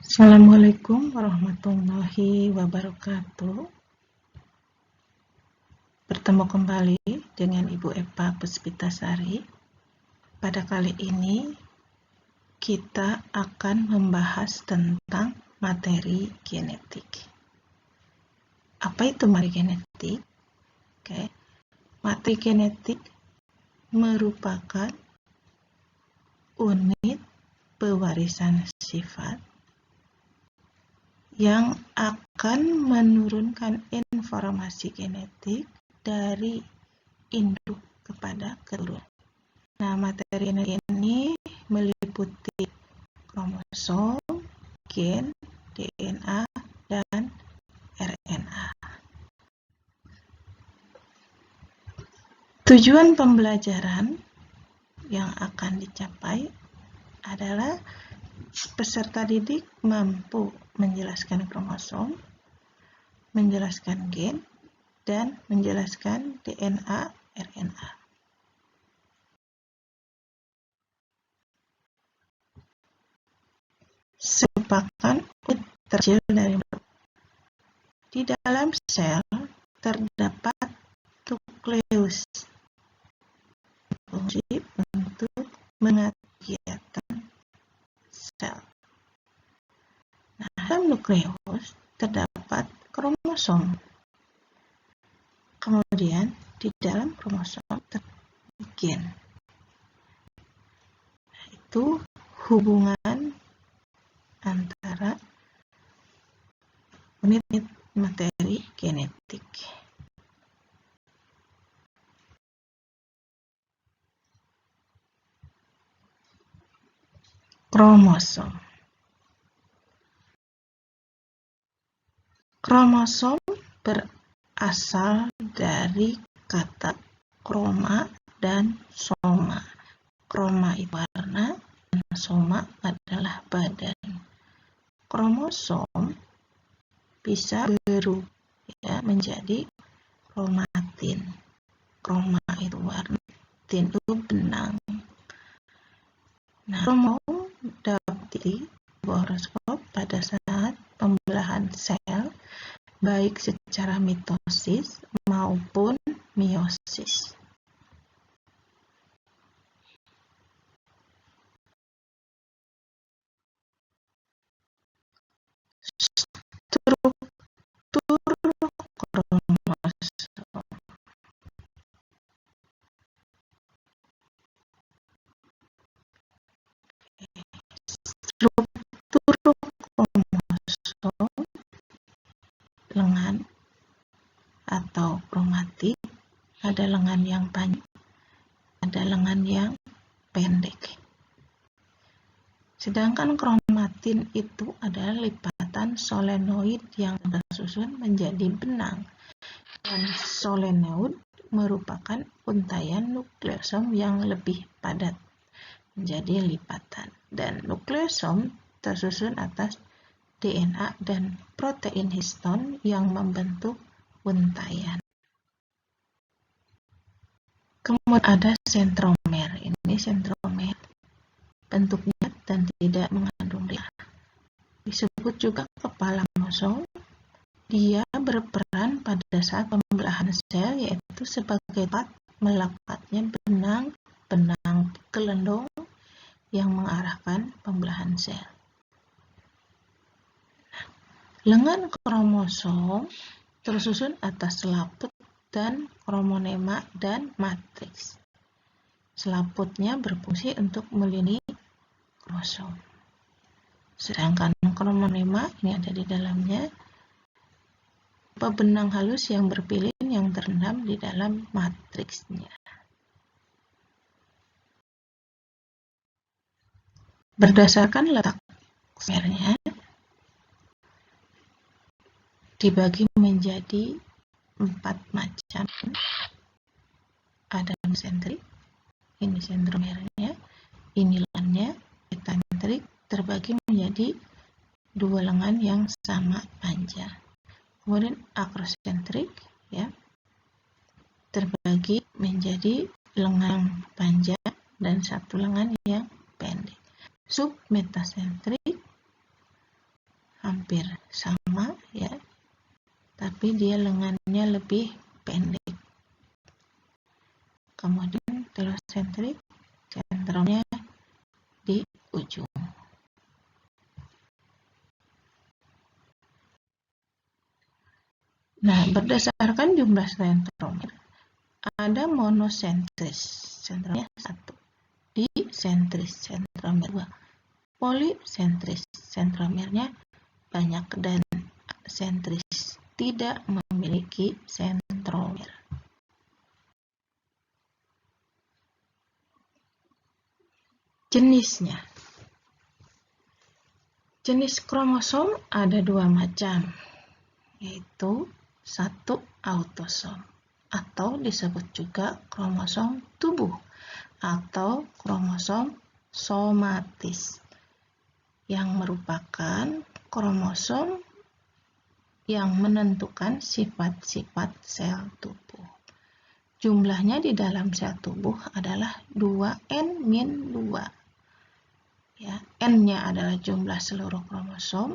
Assalamualaikum warahmatullahi wabarakatuh. Bertemu kembali dengan Ibu Eva Puspitasari. Pada kali ini kita akan membahas tentang materi genetik. Apa itu materi genetik? Materi genetik merupakan unit pewarisan sifat yang akan menurunkan informasi genetik dari induk kepada keturunan. Nah, materi genetik ini meliputi kromosom, gen, DNA, dan RNA. Tujuan pembelajaran yang akan dicapai adalah peserta didik mampu menjelaskan kromosom, menjelaskan gen, dan menjelaskan DNA, RNA. Merupakan unit terkecil dari di dalam sel terdapat nukleus berfungsi untuk mengatur kegiatan sel. Nah, dalam nukleus terdapat kromosom. Kemudian di dalam kromosom terdapat gen. Nah, itu hubungan antara unit materi genetik. Kromosom. Kromosom berasal dari kata kroma dan soma. Kroma itu warna dan soma adalah badan. Kromosom bisa berubah menjadi kromatin. Kroma itu warna, tin itu benang. Nah, kromosom dapat dilihat di horoskop pada saat pembelahan sel, baik secara mitosis maupun meiosis. Struktur kromosom. Struktur kromosom lengan atau kromatik, ada lengan yang panjang, ada lengan yang pendek. Sedangkan kromatin itu adalah lipatan solenoid yang tersusun menjadi benang. Dan solenoid merupakan untaian nukleosom yang lebih padat menjadi lipatan. Dan nukleosom tersusun atas DNA dan protein histon yang membentuk untaian. Kemudian ada sentromer. Ini sentromer bentuknya dan tidak mengandung DNA. Disebut juga kepala kromosom. Dia berperan pada saat pembelahan sel, yaitu sebagai tempat melekatnya benang gelendong yang mengarahkan pembelahan sel. Lengan kromosom tersusun atas selaput dan kromonema dan matriks. Selaputnya berfungsi untuk melindungi kromosom. Sedangkan kromonema ini ada di dalamnya benang halus yang berpilin yang terendam di dalam matriksnya. Berdasarkan letak spernya dibagi menjadi 4 macam. Ada sentrik, ini sentromernya, ini lengannya, metantrik, terbagi menjadi 2 lengan yang sama panjang. Kemudian akrosentrik, ya, terbagi menjadi lengan panjang dan 1 lengan yang pendek. Submetasentrik hampir sama ya, tapi dia lengannya lebih pendek. Kemudian telosentrik, sentromnya di ujung. Nah, berdasarkan jumlah sentromer, ada monosentris, sentromernya 1. Disentris, sentromer 2. Polisentris, sentromernya banyak, dan sentris, tidak memiliki sentromer. Jenisnya. Jenis kromosom ada 2 macam, yaitu 1 autosom atau disebut juga kromosom tubuh atau kromosom somatis, yang merupakan kromosom yang menentukan sifat-sifat sel tubuh. Jumlahnya di dalam sel tubuh adalah 2n-2. Ya, n-nya adalah jumlah seluruh kromosom.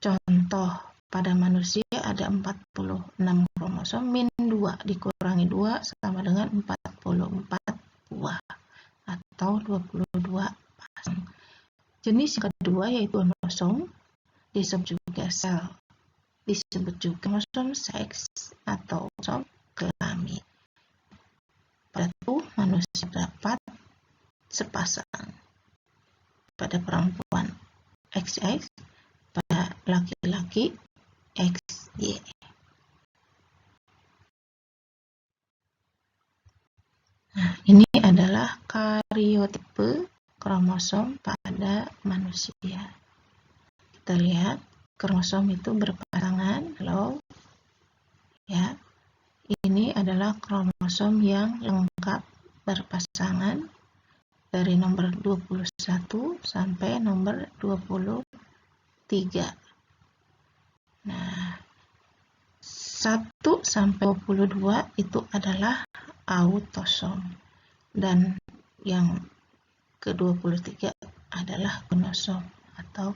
Contoh, pada manusia ada 46 kromosom, min 2 dikurangi 2 sama dengan 44 buah atau 22 pasang. Jenis kedua yaitu kromosom, disebut juga sel, disebut juga kromosom seks atau kromosom kelamin. Pada tubuh manusia terdapat sepasang, pada perempuan XX, pada laki-laki XY. Nah, ini adalah karyotipe kromosom pada manusia. Kita lihat kromosom itu berpasangan, loh. Ya, ini adalah kromosom yang lengkap berpasangan dari nomor 21 sampai nomor 23. Nah, 1 sampai 22 itu adalah autosom, dan yang ke-23 adalah gonosom atau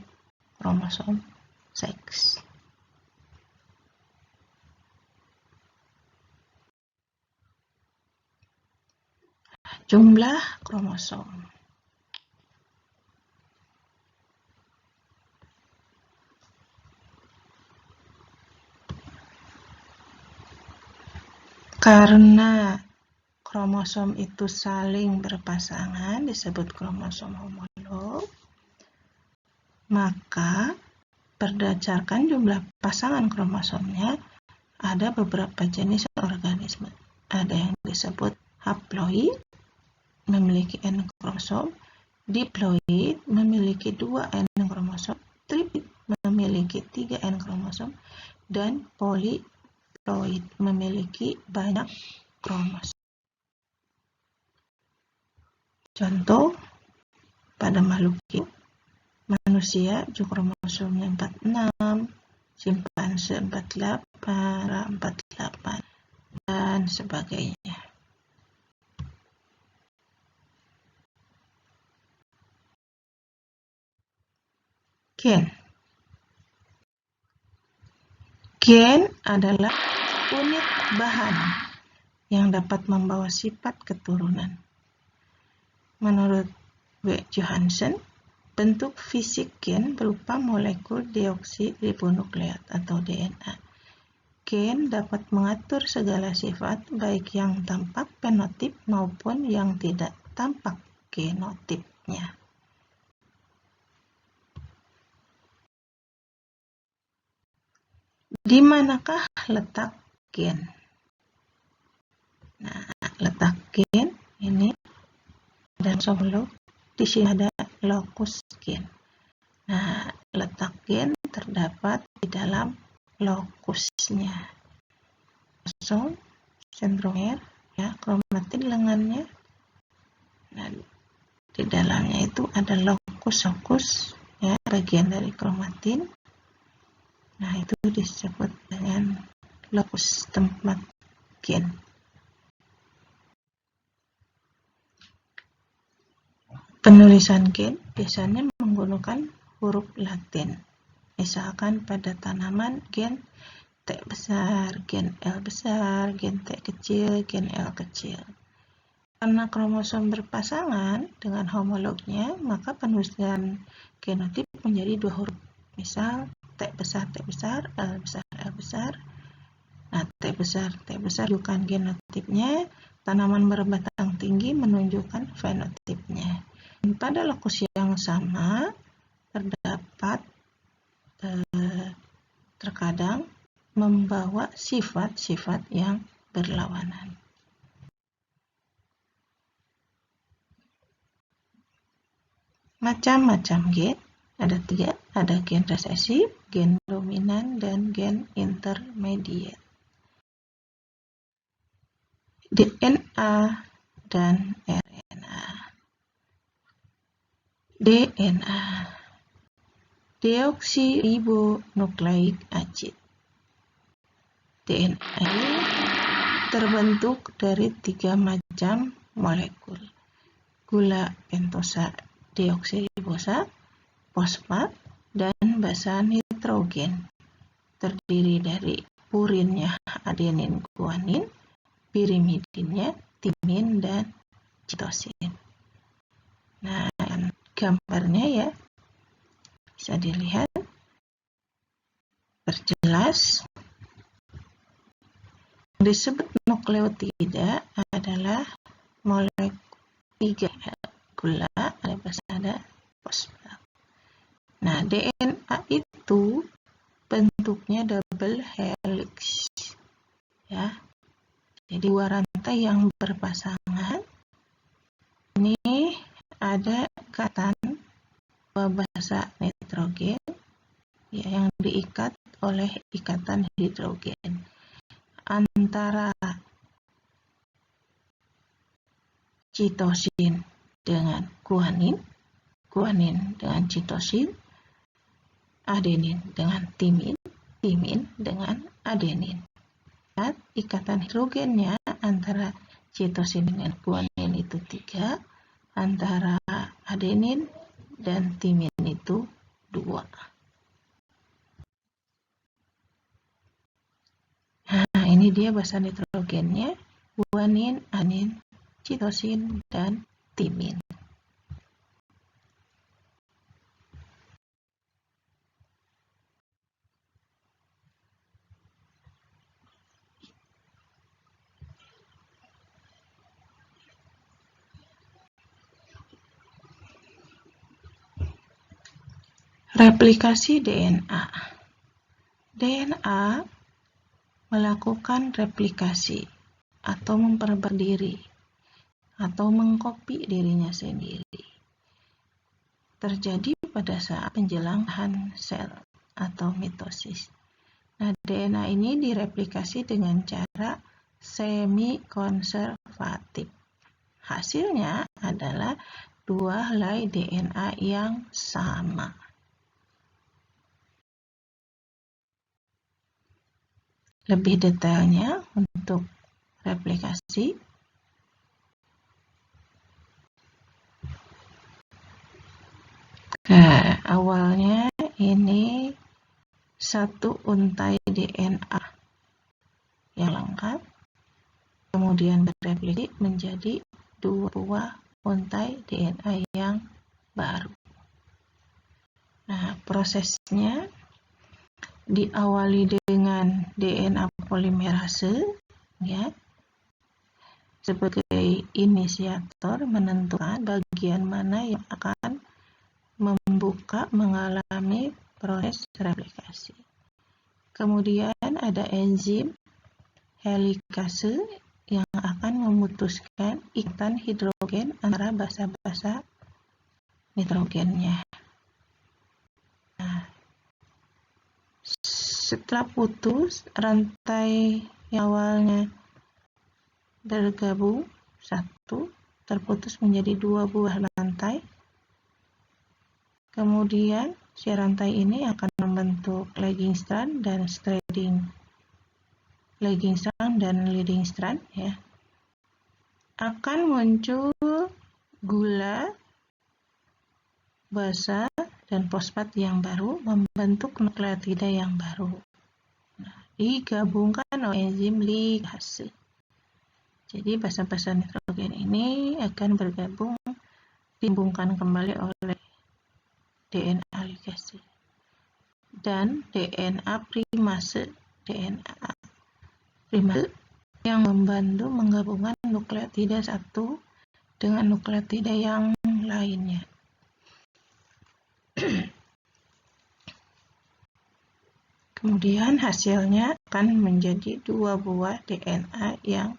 kromosom seks. Jumlah kromosom. Karena kromosom itu saling berpasangan, disebut kromosom homolog, maka berdasarkan jumlah pasangan kromosomnya ada beberapa jenis organisme. Ada yang disebut haploid, memiliki N kromosom, diploid, memiliki 2 N kromosom, triploid, memiliki 3 N kromosom, dan poliploid, memiliki banyak kromosom. Contoh, pada makhluk hidup, manusia kromosomnya 46, simpanse 48, para 48, dan sebagainya. Gen. Gen adalah unit bahan yang dapat membawa sifat keturunan. Menurut W. Johansen, bentuk fisik gen berupa molekul deoksiribonukleat atau DNA. Gen dapat mengatur segala sifat, baik yang tampak fenotip maupun yang tidak tampak genotipnya. Di manakah letak gen? Nah, letak gen ini ada homolog, di sini ada lokus gen. Nah, letak gen terdapat di dalam lokusnya. Kromosom, sentromer, ya, kromatin lengannya. Nah, di dalamnya itu ada lokus, ya, bagian dari kromatin. Nah, itu disebut dengan lokus, tempat gen. Penulisan gen biasanya menggunakan huruf Latin. Misalkan pada tanaman gen T besar, gen L besar, gen T kecil, gen L kecil. Karena kromosom berpasangan dengan homolognya, maka penulisan genotip menjadi 2 huruf. Misal T besar, L besar, L besar. Nah, T besar menunjukkan genotipnya, tanaman berbatang tinggi menunjukkan fenotipnya. Dan pada lokus yang sama, terdapat terkadang membawa sifat-sifat yang berlawanan. Macam-macam gen, ada 3, ada gen resesif, gen dominan, dan gen intermediate. DNA dan RNA. DNA, deoksiribonukleik acid. DNA terbentuk dari 3 macam molekul: gula pentosa deoksiribosa, fosfat, dan basa nitrogen. Terdiri dari purinnya adenin guanin, pirimidinnya timin, dan citosin. Nah, gambarnya ya bisa dilihat perjelas. Yang disebut nukleotida adalah molekul 3 gula, ada basa, ada fosfat. Nah, DNA itu bentuknya double helix, ya. Jadi 2 rantai yang berpasangan. Ini ada ikatan 2 basa nitrogen, ya, yang diikat oleh ikatan hidrogen antara citosin dengan guanin, guanin dengan citosin, adenin dengan timin, timin dengan adenin. Dan ikatan hidrogennya antara citosin dengan guanin itu 3, antara adenin dan timin itu 2. Nah, ini dia basa nitrogennya, guanin, adenin, citosin, dan timin. Replikasi DNA. DNA melakukan replikasi atau memperbarui diri atau mengkopi dirinya sendiri. Terjadi pada saat penjelangan sel atau mitosis. Nah, DNA ini direplikasi dengan cara semi-konservatif. Hasilnya adalah 2 helai DNA yang sama. Lebih detailnya untuk replikasi, awalnya ini 1 untai DNA yang lengkap, kemudian bereplikasi menjadi 2 buah untai DNA yang baru. Nah, prosesnya diawali dengan DNA polimerase, ya, sebagai inisiator menentukan bagian mana yang akan mengalami proses replikasi. Kemudian ada enzim helikase yang akan memutuskan ikatan hidrogen antara basa-basa nitrogennya. Nah, setelah putus, rantai yang awalnya bergabung 1 terputus menjadi 2 buah rantai. Kemudian si rantai ini akan membentuk lagging strand dan leading strand, ya. Akan muncul gula, basa, dan fosfat yang baru membentuk nukleotida yang baru. Nah, digabungkan oleh enzim ligase. Jadi basa-basa nitrogen ini akan bergabung, dihubungkan kembali oleh DNA ligase. Dan DNA primase yang membantu menggabungkan nukleotida satu dengan nukleotida yang lainnya. Kemudian hasilnya akan menjadi 2 buah DNA yang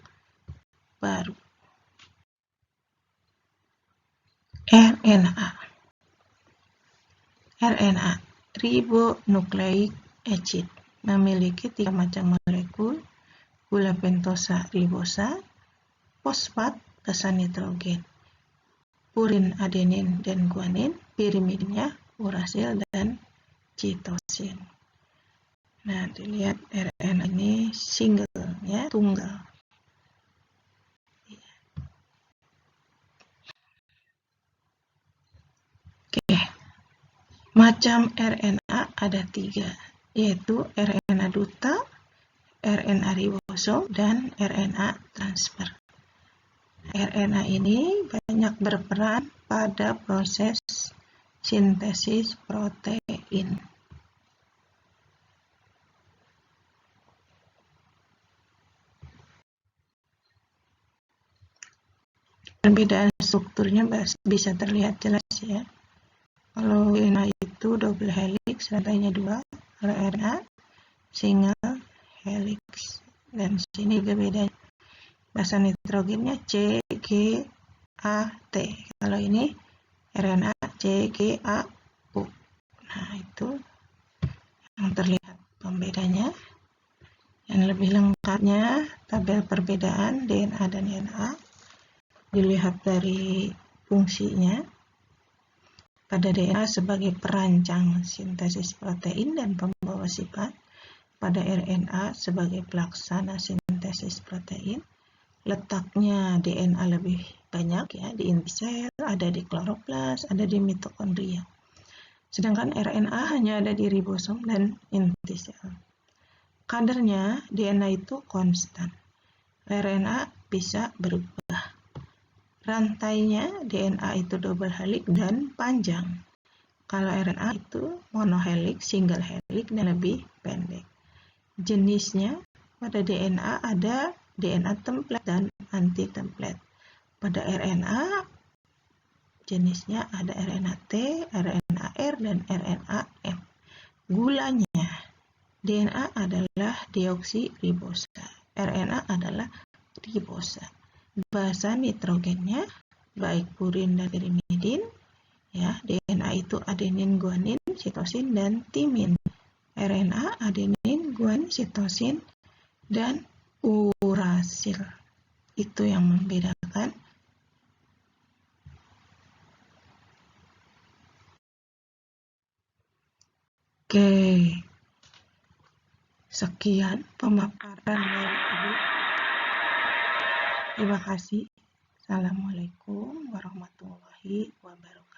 baru. RNA ribonucleic acid memiliki 3 macam molekul: gula pentosa ribosa, fosfat basa nitrogen, purin, adenin, dan guanin, pirimidinnya urasil dan citosin. Nah, dilihat RNA ini single, ya, tunggal. Oke, macam RNA ada 3, yaitu RNA duta, RNA ribosom, dan RNA transfer. RNA ini banyak berperan pada proses sintesis protein. Perbedaan strukturnya bisa terlihat jelas, ya. Kalau RNA itu double helix, rantainya 2. Kalau RNA single helix. Dan sini juga bedanya. Basa nitrogennya CGAT. Kalau ini RNA CGAU. Nah, itu yang terlihat pembedanya. Yang lebih lengkapnya, tabel perbedaan DNA dan RNA dilihat dari fungsinya. Pada DNA sebagai perancang sintesis protein dan pembawa sifat, pada RNA sebagai pelaksana sintesis protein. Letaknya DNA lebih banyak, ya, di inti sel, ada di kloroplas, ada di mitokondria. Sedangkan RNA hanya ada di ribosom dan inti sel. Kadarnya DNA itu konstan. RNA bisa berubah. Rantainya DNA itu double helix dan panjang. Kalau RNA itu monohelix, single helix, dan lebih pendek. Jenisnya pada DNA ada DNA template dan anti template. Pada RNA jenisnya ada RNA T, RNA R, dan RNA M. Gulanya DNA adalah deoksiribosa, RNA adalah ribosa. Basa nitrogennya baik purin dan pirimidin, ya. DNA itu adenin, guanin, sitosin, dan timin. RNA adenin, guanin, sitosin, dan urasil. Itu yang membedakan. Oke, sekian pemaparan dari Ibu. Terima kasih. Assalamualaikum warahmatullahi wabarakatuh.